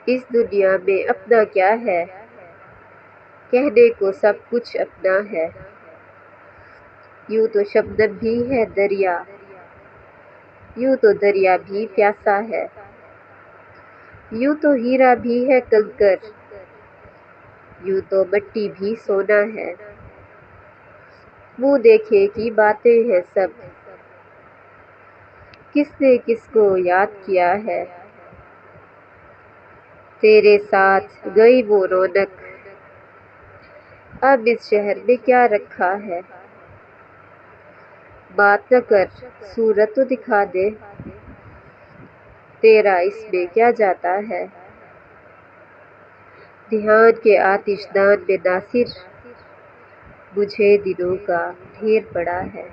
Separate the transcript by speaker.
Speaker 1: इस दुनिया में अपना क्या है, कहने को सब कुछ अपना है। यूं तो शबनम भी है दरिया, यूं तो दरिया भी प्यासा है। यूं तो हीरा भी है कंकर, यूं तो मिट्टी भी सोना है। मुंह देखे की बातें हैं सब, किसने किसको याद किया है। तेरे साथ गई वो रौनक, अब इस शहर में क्या रखा है। बात न कर, सूरत तो दिखा दे, तेरा इसमें क्या जाता है। ध्यान के आतिशदान में नासिर, मुझे दिनों का ढेर पड़ा है।